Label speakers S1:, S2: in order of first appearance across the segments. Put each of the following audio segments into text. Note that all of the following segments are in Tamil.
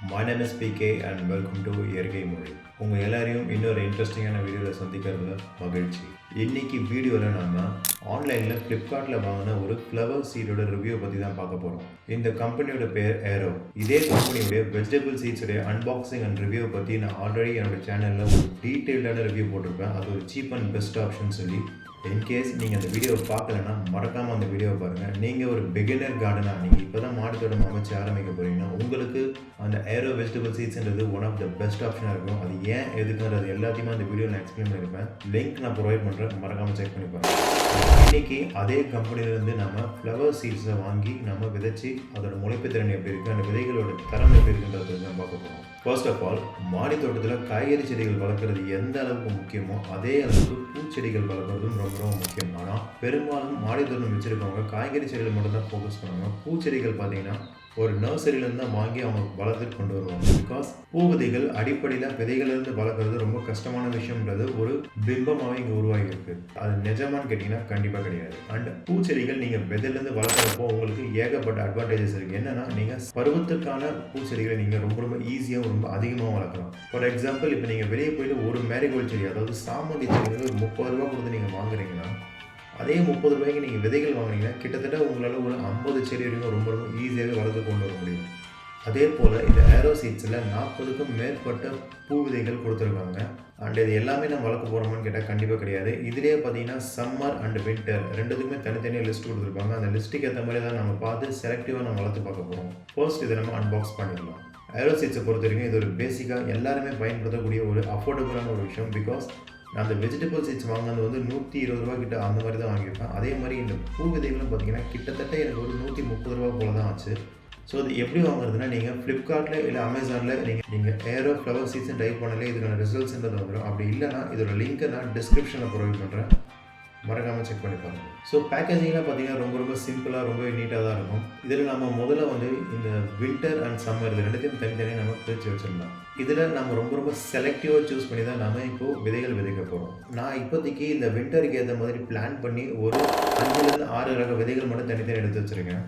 S1: My name is PK and welcome to இயற்கை மொழி. உங்கள் எல்லாரையும் இன்னொரு இன்ட்ரெஸ்டிங்கான வீடியோவில் சந்திக்கிறதுல மகிழ்ச்சி. இன்னைக்கு வீடியோவில் நம்ம ஆன்லைனில் ஃப்ளிப்கார்ட்டில் வாங்கின ஒரு ஃப்ளவர் சீடோட ரிவ்யூ பற்றி தான் பார்க்க போகிறோம். இந்த கம்பெனியோட பேர் ஏரோ. இதே கம்பெனியோடைய வெஜிடபிள் சீட்ஸுடைய அன்பாக்சிங் அண்ட் ரிவ்யூ பற்றி நான் ஆல்ரெடி என்னோட சேனலில் ஒரு டீட்டெயில்டான ரிவ்யூ போட்டிருப்பேன். அது ஒரு சீப் அண்ட் பெஸ்ட் ஆப்ஷன் சொல்லி. இன்கேஸ் நீங்கள் அந்த வீடியோவை பார்க்கலன்னா மறக்காமல் அந்த வீடியோவை பாருங்கள். நீங்கள் ஒரு பிகினர் கார்டனாக நீங்கள் இப்போ தான் மாடி தோட்டம் அமைச்சு ஆரம்பிக்க போகிறீங்கன்னா உங்களுக்கு அந்த ஏரோ வெஜிடபிள் சீட்ஸ்ன்றது ஒன் ஆஃப் த பெஸ்ட் ஆப்ஷனாக இருக்கும். அது ஏன் எதுக்குன்றது எல்லாத்தையுமே அந்த வீடியோ நான் எக்ஸ்பிளைன் பண்ணியிருப்பேன். லிங்க் நான் ப்ரொவைட் பண்ணுறேன், மறக்காமல் செக் பண்ணி பாருங்கள். இன்றைக்கி அதே கம்பெனிலேருந்து நம்ம ஃப்ளவர் சீட்ஸை வாங்கி நம்ம விதைச்சி அதோட முளைப்பு திறன் எப்படி இருக்குது, அந்த விதைகளோட தரம் எப்படி இருக்குன்றது தான் பார்க்க போகிறோம். ஃபர்ஸ்ட் ஆஃப் ஆல், மாடி தோட்டத்தில் காய்கறி செடிகள் வளர்க்குறது எந்த அளவுக்கு முக்கியமோ அதே அளவுக்கு பூச்செடிகள் வளர்க்குறதும் ரொம்ப ரொம்ப முக்கியம். ஆனால் பெரும்பாலும் மாடி தோட்டம் வச்சுருக்கவங்க காய்கறி செடிகள் மட்டும் தான் ஃபோக்கஸ் பண்ணுவாங்க. பூச்செடிகள் பார்த்தீங்கன்னா ஒரு நர்சரியிலேருந்து தான் வாங்கி அவங்க வளர்த்துட்டு கொண்டு வருவாங்க. பிகாஸ் பூ விதைகள் அடிப்படையில் விதைகளிலிருந்து வளர்க்குறது ரொம்ப கஷ்டமான விஷயம்ன்றது ஒரு பிம்பமாகவே இங்கே உருவாகி இருக்கு. அது நிஜமானு கேட்டிங்கன்னா கண்டிப்பாக கிடையாது. அண்ட் பூச்செடிகள் நீங்கள் விதையிலேருந்து வளர்க்குறப்போ உங்களுக்கு ஏகப்பட்ட அட்வான்டேஜஸ் இருக்குது. என்னென்னா நீங்கள் பருவத்துக்கான பூச்செடிகளை நீங்கள் ரொம்ப ரொம்ப ஈஸியாக ரொம்ப அதிகமாக வளர்க்கலாம். ஃபார் எக்ஸாம்பிள், இப்போ நீங்கள் வெளியே போயிட்டு ஒரு மேரிகோல்ட் செடி, அதாவது சாமந்தி செடி ஒரு 30 ரூபா கொடுத்து நீங்கள் வாங்குறீங்கன்னா அதே 30 ரூபாய்க்கு நீங்கள் விதைகள் வாங்கினீங்கன்னா கிட்டத்தட்ட உங்களால் ஒரு 50 செடி வரைக்கும் ரொம்ப ரொம்ப ஈஸியாகவே வளர்த்து கொண்டு வர முடியும். அதே போல் இந்த ஏரோ சீட்ஸில் 40க்கும் மேற்பட்ட பூ விதைகள் கொடுத்துருக்காங்க. அண்ட் இது எல்லாமே நம்ம வளர்க்க போகிறோமான்னு கேட்டால் கண்டிப்பாக கிடையாது. இதிலே பார்த்தீங்கன்னா சம்மர் அண்ட் வின்டர் ரெண்டுத்துக்குமே தனித்தனியாக லிஸ்ட் கொடுத்துருப்பாங்க. அந்த லிஸ்ட்டுக்கு ஏற்ற மாதிரி தான் நம்ம பார்த்து செலக்டிவாக நம்ம வளர்த்து பார்க்க போகிறோம். ஃபர்ஸ்ட் இதை நம்ம அன்பாக்ஸ் பண்ணிடலாம். ஏரோ சீட்ஸை பொறுத்த வரைக்கும் இது ஒரு பேசிக்காக எல்லாருமே பயன்படுத்தக்கூடிய ஒரு அஃபோர்டபுளான ஒரு விஷயம். பிகாஸ் நான் அந்த வெஜிடபிள் சீட்ஸ் வாங்கினது வந்து 120 ரூபா கிட்ட அந்த மாதிரி தான் வாங்கியிருப்பேன். அதே மாதிரி இந்த பூ விதைகளும் பார்த்தீங்கன்னா கிட்டத்தட்ட எனக்கு ஒரு 130 ரூபா போல தான் ஆச்சு. ஸோ அது எப்படி வாங்குறதுனா, நீங்கள் ஃப்ளிப்கார்ட்டில் இல்லை அமேசானில் நீங்கள் ஏரோ ஃப்ளவர் சீட்ஸ்ன்னு டைப் பண்ணலே இதுக்கான ரிசல்ட்ஸ்ன்றது வந்துடும். அப்படி இல்லைனா இதோட லிங்க்கை நான் டிஸ்கிரிப்ஷனில் ப்ரொவைட் பண்ணுறேன், மறக்காமல் செக் பண்ணி பாருங்கள். ஸோ பேக்கேஜிங்லாம் பார்த்தீங்கன்னா ரொம்ப ரொம்ப சிம்பிளாக ரொம்ப நீட்டாக தான் இருக்கும். இதில் நம்ம முதல்ல வந்து இந்த வின்டர் அண்ட் சம்மர் இது ரெண்டுத்தையும் தனித்தனியாக நம்ம பிரித்து வச்சிடலாம். இதில் நம்ம ரொம்ப ரொம்ப செலக்டிவாக சூஸ் பண்ணி தான் நம்ம இப்போது விதைகள் விதைக்க போகிறோம். நான் இப்போதைக்கு இந்த வின்டருக்கு ஏற்ற மாதிரி பிளான் பண்ணி ஒரு 5-6 ரக விதைகள் மட்டும் தனித்தனி எடுத்து வச்சுருக்கேன்.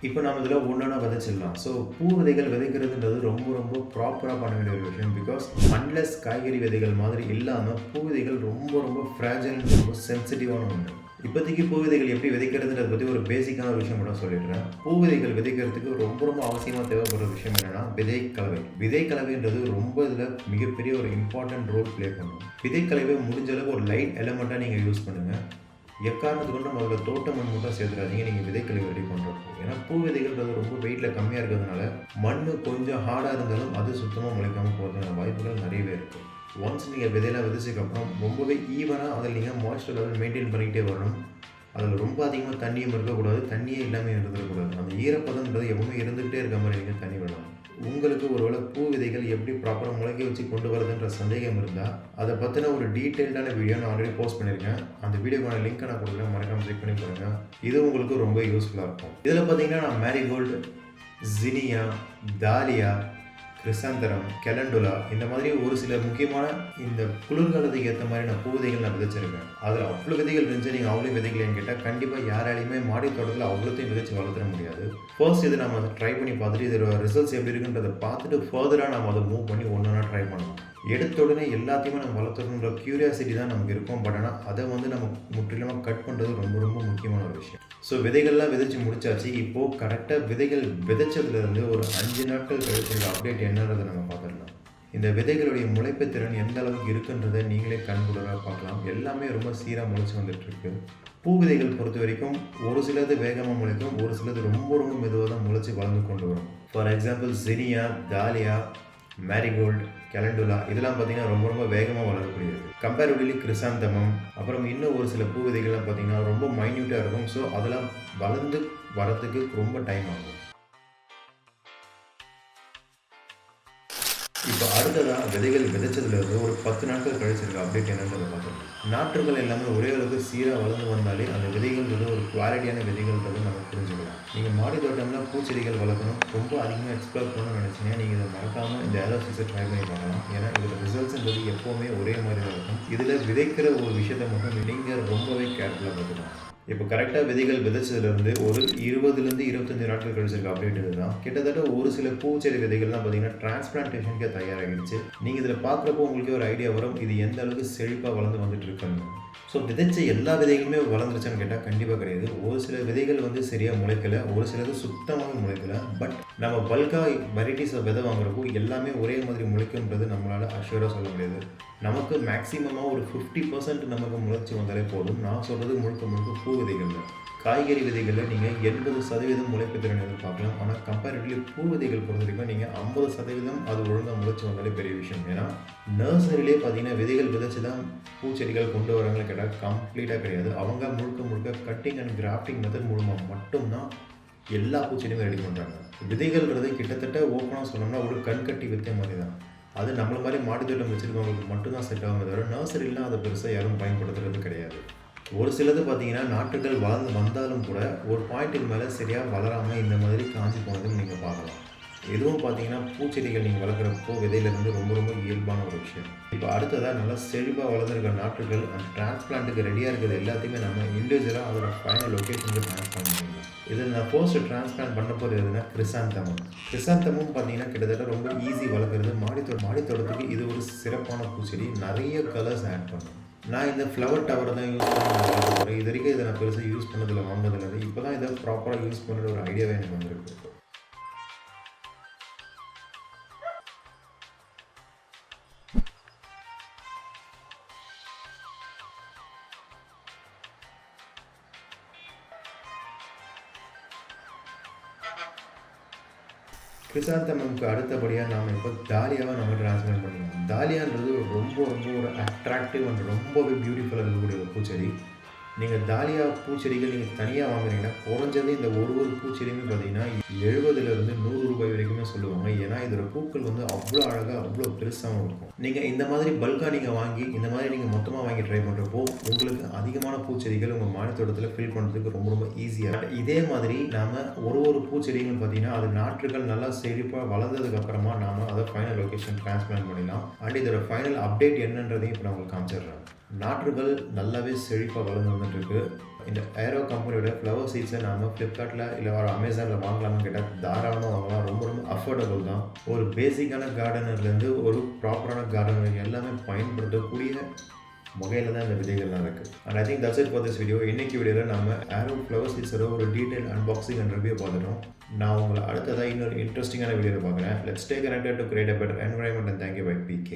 S1: இப்போ நம்ம இதில் ஒன்றா விதைச்சிடலாம். ஸோ பூ விதைகள் விதைக்கிறதுன்றது ரொம்ப ரொம்ப ப்ராப்பராக பண்ண வேண்டிய ஒரு விஷயம். பிகாஸ் அன்லெஸ் காய்கறி விதைகள் மாதிரி இல்லாமல் பூ விதைகள் ரொம்ப ரொம்ப ஃப்ராஜைல், ரொம்ப சென்சிட்டிவான ஒன்று. இப்போதைக்கு பூ விதைகள் எப்படி விதைக்கிறதுன்றதை பற்றி ஒரு பேசிக்கான ஒரு விஷயம் மட்டும் சொல்லிடுறேன். பூ விதைகள் விதைக்கிறதுக்கு ரொம்ப ரொம்ப அவசியமாக தேவைப்படுற விஷயம் என்னென்னா விதைக்கலவை. விதைக்கலவைன்றது ரொம்ப இதில் மிகப்பெரிய ஒரு இம்பார்ட்டன்ட் ரோல் ப்ளே பண்ணும். விதைக்கலவை முடிஞ்ச அளவுக்கு ஒரு லைட் எலமெண்ட்டாக நீங்கள் யூஸ் பண்ணுங்கள். எக்காரணத்துக்கு கொண்டு முதல்ல தோட்ட மண் மட்டும் சேர்த்துறாதீங்க நீங்கள் விதைக்கலவை ரெடி பண்ணுறப்போ. ஏன்னா பூ விதைகள்ன்றது ரொம்ப வெயிட்டில் கம்மியாக இருக்கிறதுனால மண் கொஞ்சம் ஹார்டாக இருந்தாலும் அது சுத்தமாக முளைக்காமல் போகிறதுக்கான வாய்ப்புகள் நிறையவே இருக்குது. ஒன்ஸ் நீங்கள் விதையெல்லாம் விதைச்சதுக்கப்புறம் ரொம்பவே ஈவனாக அதில் நீங்கள் மாய்ஸ்சர் லெவல் மெயின்டைன் பண்ணிக்கிட்டே வரணும். அதில் ரொம்ப அதிகமாக தண்ணியும் இருக்கக்கூடாது, தண்ணியே இல்லாமல் இருந்துடக்கூடாது. அந்த ஈரப்பதன்றது எப்பவுமே இருந்துகிட்டே இருக்க மாதிரி நீங்கள் தண்ணி விடலாம். உங்களுக்கு ஒருவேளை பூ விதைகள் எப்படி ப்ராப்பராக முளைக்க வச்சு கொண்டு வரதுன்ற சந்தேகம் இருந்தால் அதை பற்றின ஒரு டீட்டெயில்டான வீடியோ நான் ஆல்ரெடி போஸ்ட் பண்ணியிருக்கேன். அந்த வீடியோக்கான லிங்க்கை நான் கொடுக்குறேன், மறக்காமல் செக் பண்ணி பாருங்கள். இது உங்களுக்கு ரொம்ப யூஸ்ஃபுல்லாக இருக்கும். இதில் பார்த்தீங்கன்னா நான் மேரிகோல்டு, ஜினியா, தாலியா, கிறிசாந்தரம், கெலண்டுலா இந்த மாதிரி ஒரு சில முக்கியமான இந்த குளிர்காலத்துக்கு ஏற்ற மாதிரி நான் பூ விதைகள் நான் விதைச்சிருக்கேன். அதில் அவ்வளோ விதைகள் இருந்துச்சு, நீங்கள் அவ்வளோ விதைகளைன்னு கேட்டால் கண்டிப்பாக யாராலையுமே மாடி தோட்டத்தில் அவ்வளோத்தையும் விதைச்சு வளர்த்துட முடியாது. ஃபர்ஸ்ட் இதை நம்ம ட்ரை பண்ணி பார்த்துட்டு இதோட ரிசல்ட்ஸ் எப்படி இருக்குன்றதை பார்த்துட்டு ஃபர்தராக நம்ம அதை மூவ் பண்ணி ஒன்றா ட்ரை பண்ணலாம். எடுத்த உடனே எல்லாத்தையுமே நம்ம வளர்த்துறதுன்ற க்யூரியாசிட்டி தான் நமக்கு இருக்கும். பட் ஆனால் அதை வந்து நம்ம முற்றிலுமாக கட் பண்ணுறது ரொம்ப ரொம்ப முக்கியமான ஒரு விஷயம். ஸோ விதைகள்லாம் விதைச்சு முடிச்சாச்சு. இப்போது கரெக்டாக விதைகள் விதைச்சதுலேருந்து ஒரு 5 நாட்கள் கழிச்சு அப்டேட் என்னன்றதை நம்ம பார்த்துடலாம். இந்த விதைகளுடைய முளைப்பு திறன் எந்த அளவுக்கு இருக்குன்றதை நீங்களே கண்கூடாக பார்க்கலாம். எல்லாமே ரொம்ப சீராக முளைச்சி வந்துட்டுருக்கு. பூ விதைகள் பொறுத்த வரைக்கும் ஒரு சிலது வேகமாக முளைக்கும், ஒரு சிலது ரொம்ப ரொம்ப மெதுவாக தான் முளைச்சி வளர்ந்து கொண்டு வரும். For example zinnia, dahlia, marigold, calendula இதெல்லாம் பார்த்தீங்கன்னா ரொம்ப ரொம்ப வேகமாக வளரக்கூடியது. கம்பேரிட்டிவ்லி கிறிசாந்தமம், அப்புறம் இன்னும் ஒரு சில பூ விதைகள்லாம் பார்த்தீங்கன்னா ரொம்ப மைன்யூட்டாக இருக்கும். ஸோ அதெல்லாம் வளர்ந்து வரத்துக்கு ரொம்ப டைம் ஆகும். இப்போ அடுத்ததாக விதைகள் விதைச்சதுலேருந்து ஒரு 10 நாட்கள் கழிச்சிருக்க அப்டேட் என்னன்றதை பார்த்துருக்கோம். நாற்றுகள் எல்லாமே ஒரே அளவுக்கு சீராக வளர்ந்து வந்தாலே அந்த விதைகள்ன்றது ஒரு குவாலிட்டியான விதைகள்ன்றது நம்ம புரிஞ்சுக்கலாம். நீங்கள் மாடி தோட்டம்லாம் பூச்செடிகள் வளர்க்கணும், ரொம்ப அதிகமாக எக்ஸ்ப்ளோர் பண்ணணும்னு நினச்சிங்கன்னா நீங்கள் இதை மறக்காமல் இந்த ஏரோ சீட்ஸை ட்ரை பண்ணி பார்க்கலாம். ஏன்னா இதோட ரிசல்ட்ஸ்ன்றது எப்போவுமே ஒரே மாதிரி தான் இருக்கும். இதில் விதைக்கிற ஒரு விஷயத்தை மட்டும் நீங்கள் ரொம்பவே கேர்ஃபுல்லாக பார்த்துக்கலாம். இப்போ கரெக்டாக விதைகள் விதைச்சதுலேருந்து ஒரு 20லேருந்து 25 நாட்கள் கழிச்சிருக்க அப்டேட் இதுதான். கிட்டத்தட்ட ஒரு சில பூச்செடி விதைகள்லாம் பார்த்தீங்கன்னா டிரான்ஸ்பிளான்டேஷனுக்கே தயாராகிடுச்சு. நீங்கள் இதில் பார்க்குறப்போ உங்களுக்கே ஒரு ஐடியா வரும் இது எந்த அளவுக்கு செழிப்பாக வளர்ந்து வந்துட்டு இருக்குன்னு. ஸோ விதைச்ச எல்லா விதைகளுமே வளர்ந்துருச்சான்னு கேட்டால் கண்டிப்பாக கிடையாது. ஒரு சில விதைகள் வந்து சரியாக முளைக்கலை, ஒரு சிலது சுத்தமாக முளைக்கலை. பட் நம்ம பல்காக வெரைட்டிஸை விதை வாங்குறப்போ எல்லாமே ஒரே மாதிரி முளைக்கும்ன்றது நம்மளால் அஷ்யூராக சொல்ல முடியாது. நமக்கு மேக்ஸிமமாக ஒரு 50% நமக்கு முளைச்சி வந்தாலே போதும். நான் சொல்கிறது முழுக்க முழுக்க பூ விதைகளில். காய்கறி விதைகளில் நீங்கள் 80% முளைப்பு திறன் எதிர்பார்க்கலாம். ஆனால் கம்பேரிட்டிவ்லி பூ விதைகள் பொறுத்த வரைக்கும் நீங்கள் 50% அது ஒழுங்காக முளைச்சி வந்தாலே பெரிய விஷயம். ஏன்னா நர்சரியிலே பார்த்தீங்கன்னா விதைகள் விதைச்சி தான் பூச்செடிகள் கொண்டு வராங்கன்னு கேட்டால் கம்ப்ளீட்டாக கிடையாது. அவங்க முழுக்க கட்டிங் அண்ட் கிராஃப்டிங் மெத்தட் மூலமாக மட்டும்தான் எல்லா பூச்செடியுமே ரெடி பண்ணுறாங்க. விதைகள்ன்றது கிட்டத்தட்ட ஓப்பனாக சொன்னோம்னா ஒரு கண்கட்டி வித்தை மாதிரி தான். அது நம்மள மாதிரி மாடித்தோட்டம் வச்சுருக்கவங்களுக்கு மட்டும்தான் செட் ஆகுமே தவிர நர்சரிலாம் அதை பெருசாக யாரும் பயன்படுத்துறது கிடையாது. ஒரு சிலது பார்த்தீங்கன்னா நாற்றுகள் வளர்ந்து வந்தாலும் கூட ஒரு பாயிண்ட்டுக்கு மேலே சரியாக வளராமல் இந்த மாதிரி காஞ்சி போனதுன்னு நீங்கள் பார்க்கலாம். எதுவும் பார்த்தீங்கன்னா பூச்செடிகள் நீங்கள் வளர்க்குறப்போ விதையிலேருந்து ரொம்ப இயல்பான ஒரு விஷயம். இப்போ அடுத்ததாக நல்லா செழிப்பாக வளர்ந்துருக்க நாற்றுகள் அந்த டிரான்ஸ்பிளான்ட்டுக்கு ரெடியாக இருக்கிறது எல்லாத்தையுமே நம்ம இண்டிவிஜுவலாக அதோட ஃபைனல் லொக்கேஷனுக்கு டிரான்ஸ்பிளான்ட் பண்ணிக்கலாம். இதில் நான் ஃபர்ஸ்ட் டிரான்ஸ்பிளான்ட் பண்ண போகிறது எதுனா கிறிசாந்தமும் பார்த்தீங்கன்னா கிட்டத்தட்ட ரொம்ப ஈஸி வளர்க்குறது. மாடித்தோட்டத்துக்கு இது ஒரு சிறப்பான பூச்செடி. நிறைய கலர்ஸ் ஆட் பண்ணும். நான் இந்த ஃப்ளவர் டவரை தான் யூஸ் பண்ணி நான் வளர்க்க போகிறேன். இது வரைக்கும் இதை நான் பெருசாக யூஸ் பண்ணதில்லை, வாங்கினதில்லை. இப்போ தான் இதை ப்ராப்பராக யூஸ் பண்ணுற ஒரு ஐடியாவே எனக்கு வந்திருக்கு. கிறிசாந்தமம்க்கு அடுத்தபடியாக நாம் இப்போ டாலியாவை நம்ம டிரான்ஸ்பிளான்ட் பண்ணிக்கலாம். டாலியான்றது ரொம்ப ஒரு அட்ராக்டிவ் அண்ட் ரொம்பவே பியூட்டிஃபுல்லாக இருக்கக்கூடிய ஒரு பூச்செடி. நீங்கள் டாலியா பூச்செடிகள் நீங்கள் தனியாக வாங்குறீங்கன்னா குறைஞ்சது இந்த ஒரு பூச்செடியுமே பார்த்தீங்கன்னா 70லேருந்து 100 ரூபாய் வரைக்குமே சொல்லுவாங்க. ஏன்னா இதோட பூக்கள் வந்து அவ்வளோ அழகாக அவ்வளோ பெருசாகவும் இருக்கும். நீங்கள் இந்த மாதிரி பல்காக நீங்கள் வாங்கி இந்த மாதிரி நீங்கள் மொத்தமாக வாங்கி ட்ரை பண்ணுறப்போ உங்களுக்கு அதிகமான பூச்செடிகள் உங்கள் மாடித்தோட்டத்தில் ஃபில் பண்ணுறதுக்கு ரொம்ப ஈஸியாக. இதே மாதிரி நாம் ஒரு பூச்செடிகள் பார்த்தீங்கன்னா அது நாற்றுகள் நல்லா செழிப்பாக வளர்ந்ததுக்கப்புறமா நாம் அதை ஃபைனல் லொக்கேஷன் டிரான்ஸ்பிளான்ட் பண்ணிடலாம். அண்ட் இதோட ஃபைனல் அப்டேட் என்னன்றதையும் இப்போ நான் உங்களுக்கு காமிச்சிடுறேன். நாற்றுகள் நல்லாவே செழிப்பாக வளர்ந்து வந்துட்டுருக்கு. இந்த ஏரோ கம்பெனியோட ஃப்ளவர் சீட்ஸை நாம் ஃப்ளிப்கார்ட்டில் இல்லை ஒரு அமேசானில் வாங்கலாம்னு கேட்டால் தாராளமாக வாங்கலாம். ரொம்ப அஃபோர்டபுள் தான். ஒரு பேசிக்கான கார்டனர்லேருந்து ஒரு ப்ராப்பரான கார்டனர் எல்லாமே பயன்படுத்தக்கூடிய வகையில் தான் இந்த விதைகள்லாம் இருக்குது. And I think that's it for this video. இன்னைக்கு வீடியோவில் நம்ம ஏரோ ஃப்ளவர் சீட்ஸோட ஒரு டீட்டெயில் அன்பாக்சிங் அண்ட் ரிவ்யூ பார்த்துட்டோம். நான் உங்களை அடுத்ததாக இன்னொரு இன்ட்ரெஸ்டிங்கான வீடியோவில் பார்க்குறேன். Let's stay connected to create a better environment and thank you bye PK.